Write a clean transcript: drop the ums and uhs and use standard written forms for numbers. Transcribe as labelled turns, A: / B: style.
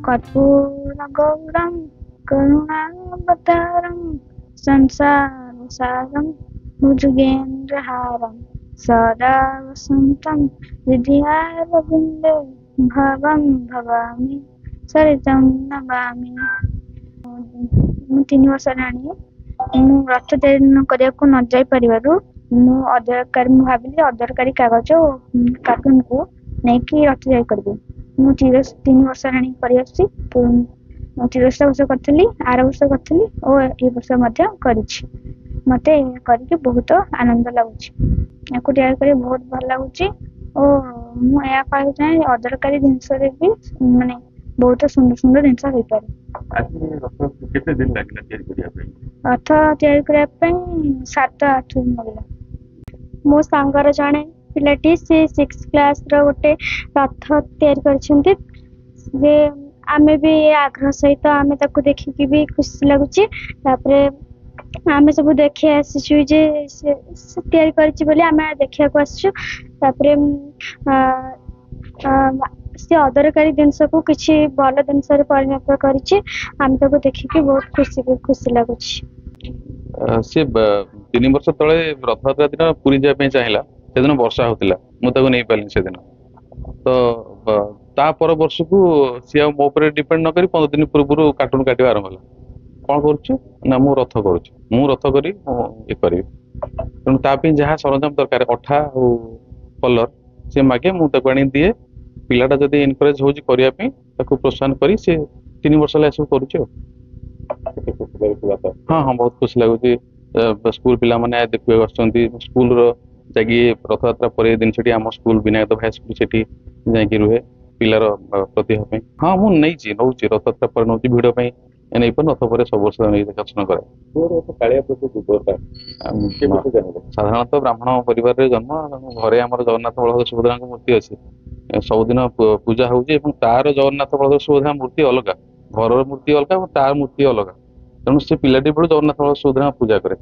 A: कर्पूरगौरं करुणावतारं संसारसारं भुजगेन्द्रहारं सदा वसन्तं हृदयारविन्दे भवं भवामि सरितं नमामि। ମୁଁ 3 ବର୍ଷ ହେଲାଣି ମୁଁ ରଥ ତିଆରି କରିବାକୁ ନ ଯାଇ ପାରିବାରୁ ମୁଁ ଭାବିଲି ଅଦରକାରୀ କାଗଜ ଓ କାର୍ଟୁନକୁ ନେଇକି ରଥ ତିଆରି କରିବି। ମୁଁ 3 ବର୍ଷ ହେଲାଣି କରିଆସୁଛି। ତିରସ୍ତା ବର୍ଷ କରିଥିଲି, ଆର ବର୍ଷ କରିଥିଲି ଓ ଏ ବର୍ଷ ମଧ୍ୟ କରିଛି। ମତେ କରିକି ବହୁତ ଆନନ୍ଦ ଲାଗୁଛି। ୟାକୁ ତିଆରି କରି ବହୁତ ଭଲ ଲାଗୁଛି ଓ ମୁଁ ଏହା କହିବାକୁ ଚାହେଁ ଅଦରକାରୀ ଜିନିଷରେ ବି ମାନେ ବହୁତ ସୁନ୍ଦର ସୁନ୍ଦର ଜିନିଷ ହେଇପାରେ।
B: କେତେ ଦିନ ଲାଗିଲା ତିଆରି କରିବା ପାଇଁ?
A: ରଥ ତିଆରି କରିବା ପାଇଁ 7-8 ଦିନ ଲାଗିଲା।
C: ମୋ ସାଙ୍ଗର ଜଣେ ପିଲାଟି ସେ 6th କ୍ଲାସର ଗୋଟେ ରଥ ତିଆରି କରିଛନ୍ତି। ଯେ ଆମେ ବି ଆଗ୍ରହ ସହିତ ଆମେ ତାକୁ ଦେଖିକି ବି ଖୁସି ଲାଗୁଛି। ତାପରେ ଆମେ ସବୁ ଦେଖି ଆସିଛୁ ଯେ ସେ ତିଆରି କରିଛି ବୋଲି ଆମେ ଦେଖିବାକୁ ଆସିଛୁ। ତାପରେ ସେ ଅଦରକାରୀ ଜିନିଷକୁ କିଛି ଭଲ ଜିନିଷରେ ପରିଣତ କରିଛି। ଆମେ ତାକୁ ଦେଖିକି ବହୁତ ଖୁସି ଲାଗୁଛି।
B: ସେ 3 ବର୍ଷ ତଳେ ରଥଯାତ୍ରା ଦିନ ପୁରୀ ଯିବା ପାଇଁ ଚାହିଁଲା, ସେଦିନ ବର୍ଷା ହଉଥିଲା, ମୁଁ ତାକୁ ନେଇପାରିଲିନି ସେଦିନ। ତ ତା ପର ବର୍ଷକୁ ସିଏ ଆଉ ମୋ ଉପରେ ଡିପେଣ୍ଡ ନ କରି 15 ଦିନ ପୂର୍ବରୁ କାର୍ଟୁନ କାଟିବା ଆରମ୍ଭ ହେଲା। କଣ କରୁଛୁ ନା ମୁଁ ରଥ କରୁଛି, ମୁଁ ରଥ କରି ମୁଁ ଇଏ କରିବି। ତେଣୁ ତା ପାଇଁ ଯାହା ସରଞ୍ଜାମ ଦରକାର ଅଠା ଆଉ କଲର ସେ ମାଗେ, ମୁଁ ତାକୁ ଆଣି ଦିଏ। ପିଲାଟା ଯଦି ଏନକରେଜ ହଉଛି କରିବା ପାଇଁ ତାକୁ ପ୍ରୋତ୍ସାହନ କରି ସେ 3 ବର୍ଷ ହେଲା ଏସବୁ କରୁଛି ଆଉ। ହଁ ହଁ ବହୁତ ଖୁସି ଲାଗୁଛି। ସ୍କୁଲ ପିଲାମାନେ ଦେଖିବାକୁ ଆସୁଛନ୍ତି। ସ୍କୁଲର ଯାଇକି ରଥଯାତ୍ରା ପରେ ଜିନିଷଟି ଆମ ସ୍କୁଲ ବିନାୟକ ହାଇ ସ୍କୁଲ ସେଠି ଯାଇକି ରୁହେ ପିଲାର ପ୍ରତିଭା ପାଇଁ। ହଁ ମୁଁ ନଉଛି ରଥଯାତ୍ରା ପରେ ନଉଛି, ଭିଡ ପାଇଁ ନେଇପାରୁ ରଥ ପରେ ସବୁ ବର୍ଷ ନେଇ ଦର୍ଶନ କରେ। ସାଧାରଣତଃ ବ୍ରାହ୍ମଣ ପରିବାରରେ ଜନ୍ମ, ଘରେ ଆମର ଜଗନ୍ନାଥ ବଳଭଦ୍ର ସୁଭଦ୍ରାଙ୍କ ମୂର୍ତ୍ତି ଅଛି। ସବୁଦିନ ପୂଜା ହଉଛି ଏବଂ ତାର ଜଗନ୍ନାଥ ବଳଭଦ୍ର ସୁଭଦ୍ରା ମୂର୍ତ୍ତି ଅଲଗା, ଘରର ମୂର୍ତ୍ତି ଅଲଗା ଏବଂ ତାର ମୂର୍ତ୍ତି ଅଲଗା। ତେଣୁ ସେ ପିଲାଟି ବେଳୁ ଜଗନ୍ନାଥ ବଳଭଦ୍ର ସୁଭଦ୍ରାଙ୍କ ପୂଜା କରେ।